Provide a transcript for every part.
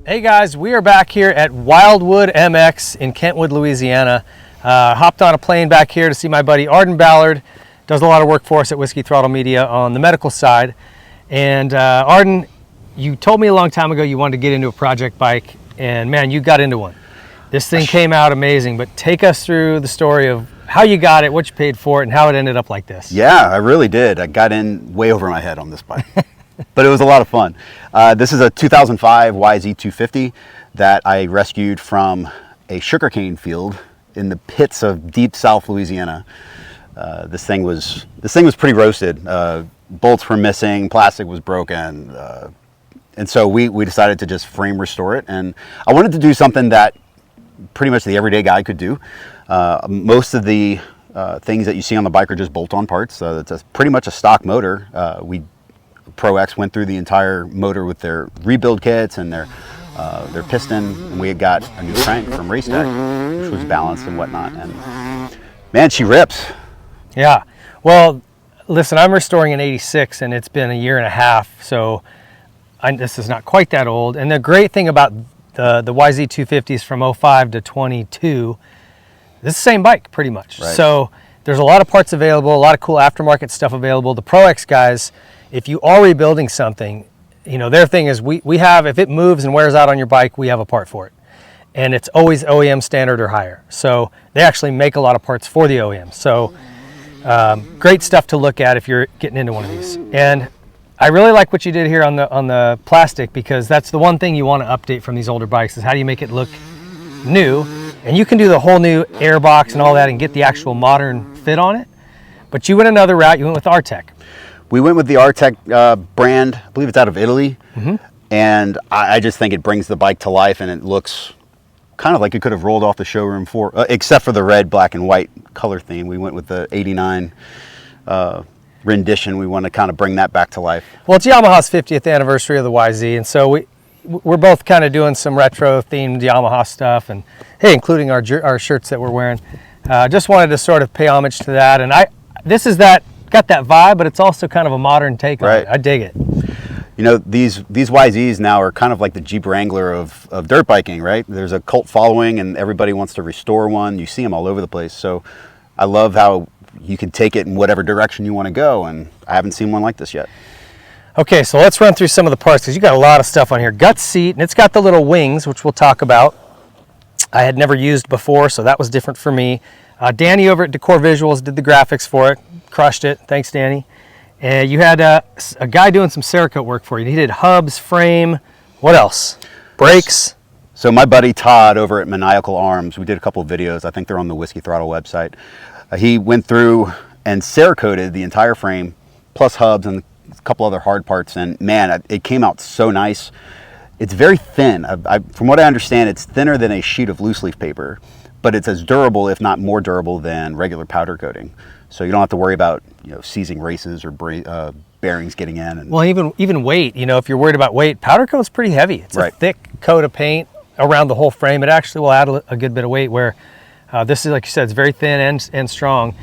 Hey guys, we are back here at Wildwood MX in Kentwood, Louisiana. Hopped on a plane back here to see my buddy Arden Ballard. Does a lot of work for us at Whiskey Throttle Media on the medical side. And Arden, you told me a long time ago you wanted to get into a project bike, and man, you got into one. This thing came out amazing, but take us through the story of how you got it, what you paid for it, and how it ended up like this. Yeah, I really did. I got in way over my head on this bike. But it was a lot of fun. This is a 2005 YZ250 that I rescued from a sugarcane field in the pits of deep South Louisiana. This thing was pretty roasted. Bolts were missing, plastic was broken, and so we decided to just frame restore it. And I wanted to do something that pretty much the everyday guy could do. Most of the things that you see on the bike are just bolt-on parts. It's pretty much a stock motor. Pro X went through the entire motor with their rebuild kits and their piston, and we had got a new crank from Race Tech, which was balanced and whatnot. And man, she rips. Yeah. Well, listen, I'm restoring an '86, and it's been a year and a half, so this is not quite that old. And the great thing about the YZ250s from 05 to 22, this is the same bike pretty much. Right. So there's a lot of parts available, a lot of cool aftermarket stuff available. The Pro X guys, if you are rebuilding something, you know, their thing is we have, if it moves and wears out on your bike, we have a part for it. And it's always OEM standard or higher. So they actually make a lot of parts for the OEM. So great stuff to look at if you're getting into one of these. And I really like what you did here on the plastic, because that's the one thing you want to update from these older bikes, is how do you make it look new? And you can do the whole new air box and all that and get the actual modern fit on it. But you went another route, you went with Artec. We went with the Artec brand. I believe it's out of Italy. Mm-hmm. And I just think it brings the bike to life, and it looks kind of like it could have rolled off the showroom floor, except for the red, black, and white color theme. We went with the '89 rendition. We want to kind of bring that back to life. Well, it's Yamaha's 50th anniversary of the YZ, and so we're both kind of doing some retro themed Yamaha stuff, and hey, including our shirts that we're wearing. Just wanted to sort of pay homage to that, and this is got that vibe, but it's also kind of a modern take on it. I dig it. You know, these YZs now are kind of like the Jeep Wrangler of dirt biking, right? There's a cult following, and everybody wants to restore one. You see them all over the place. So I love how you can take it in whatever direction you want to go, and I haven't seen one like this yet. Okay, so let's run through some of the parts, because you got a lot of stuff on here. Gut seat, and it's got the little wings, which we'll talk about. I had never used before, so that was different for me. Danny over at Decor Visuals did the graphics for it. Crushed it. Thanks, Danny. And you had a guy doing some Cerakote work for you. He did hubs, frame, what else? Brakes. So my buddy Todd over at Maniacal Arms, we did a couple of videos. I think they're on the Whiskey Throttle website. He went through and Cerakoted the entire frame, plus hubs and a couple other hard parts. And man, it came out so nice. It's very thin. From what I understand, it's thinner than a sheet of loose leaf paper, but it's as durable, if not more durable, than regular powder coating. So you don't have to worry about, you know, seizing races or bearings getting in. And well, even weight. You know, if you're worried about weight, powder coat's pretty heavy. It's a thick coat of paint around the whole frame. It actually will add a good bit of weight. Where this is, like you said, it's very thin and strong.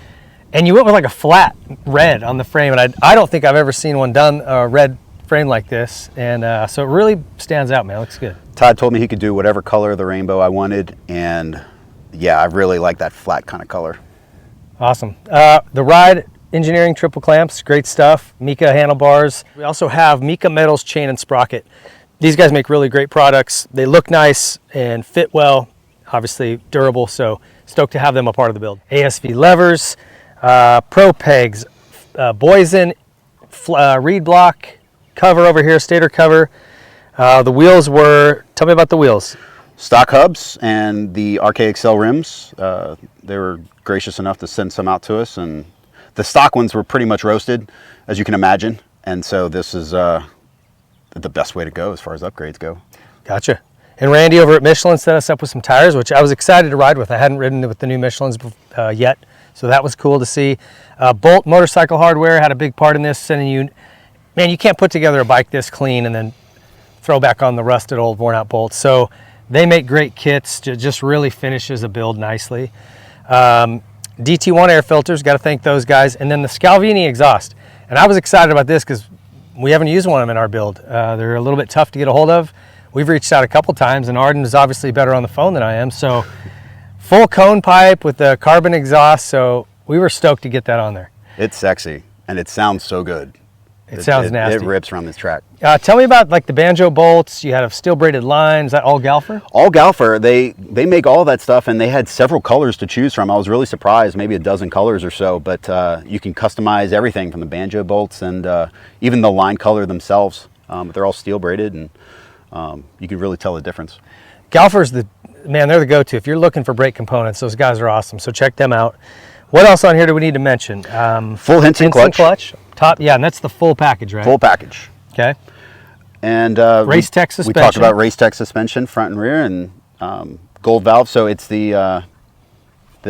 And you went with like a flat red on the frame, and I don't think I've ever seen one done a red frame like this. And so it really stands out, man. It looks good. Todd told me he could do whatever color of the rainbow I wanted, and yeah, I really like that flat kind of color. Awesome. The Ride Engineering triple clamps, great stuff. Mika handlebars. We also have Mika Metals chain and sprocket. These guys make really great products. They look nice and fit well, obviously durable, so stoked to have them a part of the build. ASV levers, Pro pegs, Boyesen reed block, cover over here, stator cover. The wheels were, tell me about the wheels. Stock hubs and the RKXL rims. They were gracious enough to send some out to us, and the stock ones were pretty much roasted, as you can imagine, and so this is the best way to go as far as upgrades go. Gotcha. And Randy over at Michelin set us up with some tires, which I was excited to ride with. I hadn't ridden with the new Michelins yet, so that was cool to see. Bolt Motorcycle Hardware had a big part in this, sending you, man, you can't put together a bike this clean and then throw back on the rusted old worn out bolts. So they make great kits, just really finishes a build nicely. DT1 air filters, got to thank those guys. And then the Scalvini exhaust. And I was excited about this because we haven't used one of them in our build. They're a little bit tough to get a hold of. We've reached out a couple times, and Arden is obviously better on the phone than I am. So full cone pipe with the carbon exhaust. So we were stoked to get that on there. It's sexy, and it sounds so good. It sounds nasty. It rips around this track. Tell me about like the banjo bolts. You had steel braided lines. Is that all Galfer? All Galfer. They make all that stuff, and they had several colors to choose from. I was really surprised, maybe a dozen colors or so, but you can customize everything from the banjo bolts and even the line color themselves. They're all steel braided, and you can really tell the difference. Galfer's they're the go-to. If you're looking for brake components, those guys are awesome. So check them out. What else on here do we need to mention? Full Hinson clutch. Top, yeah, and that's the full package, right? Full package. Okay. And Race Tech suspension. We talked about Race Tech suspension, front and rear, and gold valve. So it's the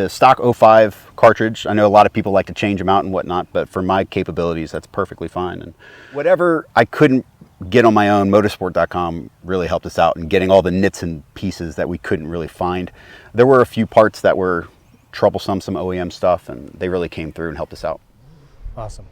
stock 05 cartridge. I know a lot of people like to change them out and whatnot, but for my capabilities, that's perfectly fine. And whatever I couldn't get on my own, motorsport.com really helped us out in getting all the nits and pieces that we couldn't really find. There were a few parts that were troublesome, some OEM stuff, and they really came through and helped us out. Awesome.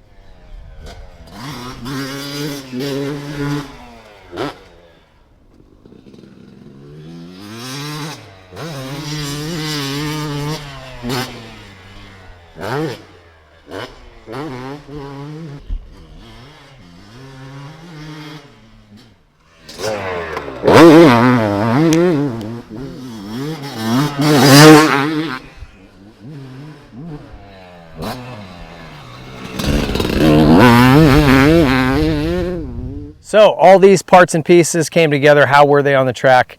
So all these parts and pieces came together. How were they on the track?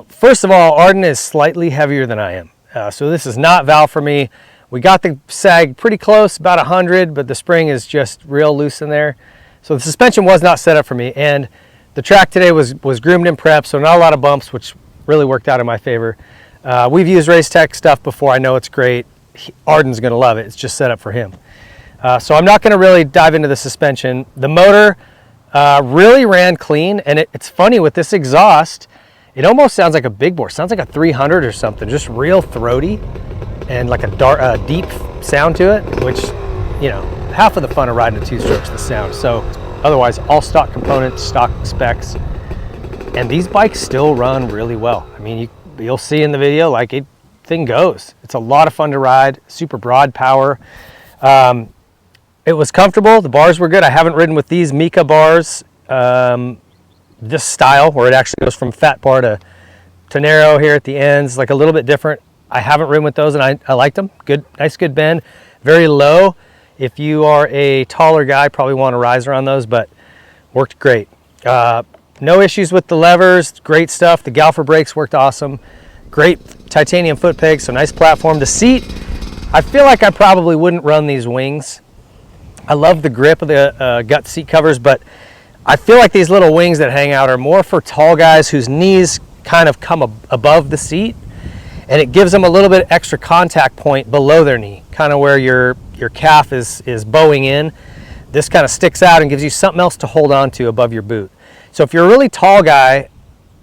First of all, Arden is slightly heavier than I am. So this is not valve for me. We got the sag pretty close, about 100, but the spring is just real loose in there. So the suspension was not set up for me. And the track today was groomed and prepped, so not a lot of bumps, which really worked out in my favor. We've used Race Tech stuff before. I know it's great. Arden's gonna love it. It's just set up for him. So I'm not gonna really dive into the suspension. The motor really ran clean, and it's funny with this exhaust, it almost sounds like a big bore. Sounds like a 300 or something, just real throaty and like a deep sound to it, which, you know, half of the fun of riding a two-stroke's the sound. So otherwise, all stock components, stock specs, and these bikes still run really well. I mean, you'll see in the video, like, thing goes. It's a lot of fun to ride, super broad power. It was comfortable. The bars were good. I haven't ridden with these Mika bars, this style, where it actually goes from fat bar to narrow here at the ends, like a little bit different. I haven't ridden with those, and I liked them. Good, nice, good bend. Very low. If you are a taller guy, probably want a riser on those, but worked great. No issues with the levers. Great stuff. The Galfer brakes worked awesome. Great titanium foot pegs, so nice platform. The seat, I feel like I probably wouldn't run these wings. I love the grip of the gut seat covers, but I feel like these little wings that hang out are more for tall guys whose knees kind of come above the seat, and it gives them a little bit extra contact point below their knee, kind of where your calf is bowing in. This kind of sticks out and gives you something else to hold on to above your boot. So if you're a really tall guy,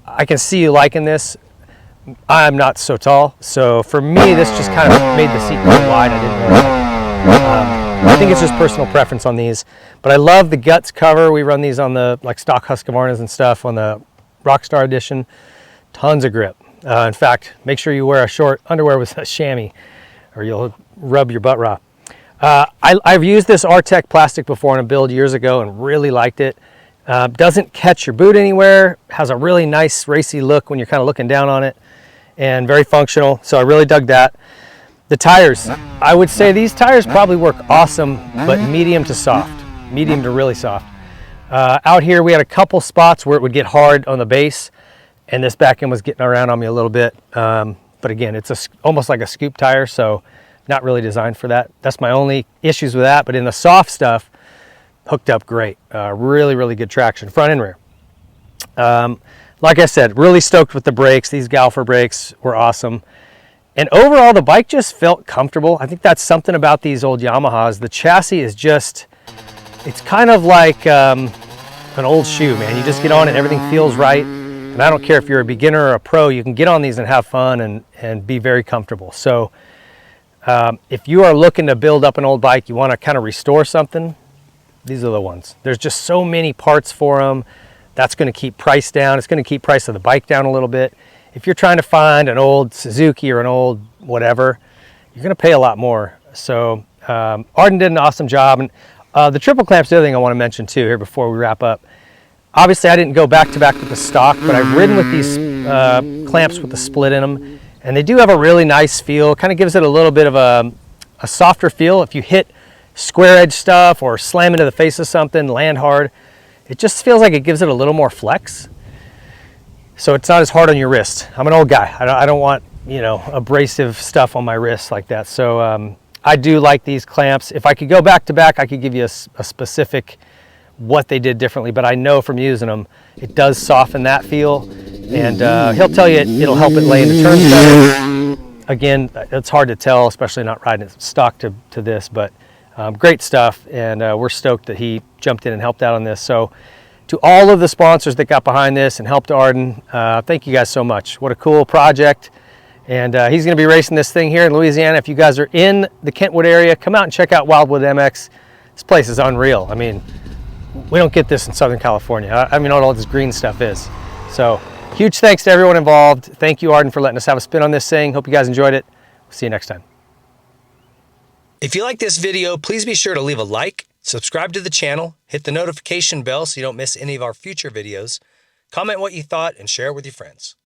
I can see you liking this. I'm not so tall, so for me, this just kind of made the seat really wide. I didn't really. I think it's just personal preference on these, but I love the guts cover. We run these on the like stock Husqvarnas and stuff on the Rockstar edition. Tons of grip. In fact, make sure you wear a short underwear with a chamois, or you'll rub your butt raw. I've used this R-Tech plastic before in a build years ago and really liked it. Doesn't catch your boot anywhere. Has a really nice racy look when you're kind of looking down on it, and very functional. So I really dug that. The tires, I would say these tires probably work awesome, but medium to soft, medium to really soft. Out here we had a couple spots where it would get hard on the base, and this back end was getting around on me a little bit. But again, it's almost like a scoop tire, so not really designed for that. That's my only issues with that, but in the soft stuff, hooked up great. Really, really good traction, front and rear. like I said, really stoked with the brakes. These Galfer brakes were awesome. And overall, the bike just felt comfortable. I think that's something about these old Yamahas. The chassis is just, it's kind of like an old shoe, man. You just get on it, everything feels right. And I don't care if you're a beginner or a pro, you can get on these and have fun and be very comfortable. So if you are looking to build up an old bike, you want to kind of restore something, these are the ones. There's just so many parts for them. That's going to keep price down. It's going to keep price of the bike down a little bit. If you're trying to find an old Suzuki or an old whatever, you're going to pay a lot more. So Arden did an awesome job. And the triple clamps, the other thing I want to mention too here before we wrap up. Obviously, I didn't go back to back with the stock, but I've ridden with these clamps with the split in them, and they do have a really nice feel. Kind of gives it a little bit of a softer feel. If you hit square edge stuff or slam into the face of something, land hard, it just feels like it gives it a little more flex. So it's not as hard on your wrist. I'm an old guy. I don't want, you know, abrasive stuff on my wrists like that. So I do like these clamps. If I could go back to back, I could give you a specific what they did differently, but I know from using them, it does soften that feel. And he'll tell you it'll help it lay into turns better. Again, it's hard to tell, especially not riding it stock to this, but great stuff. And we're stoked that he jumped in and helped out on this. So to all of the sponsors that got behind this and helped Arden, thank you guys so much. What a cool project. And he's going to be racing this thing here in Louisiana. If you guys are in the Kentwood area, come out and check out Wildwood MX. This place is unreal. I mean, we don't get this in Southern California. I mean, all this green stuff is. So huge thanks to everyone involved. Thank you, Arden, for letting us have a spin on this thing. Hope you guys enjoyed it. See you next time. If you like this video, please be sure to leave a like, subscribe to the channel, hit the notification bell so you don't miss any of our future videos, comment what you thought, and share it with your friends.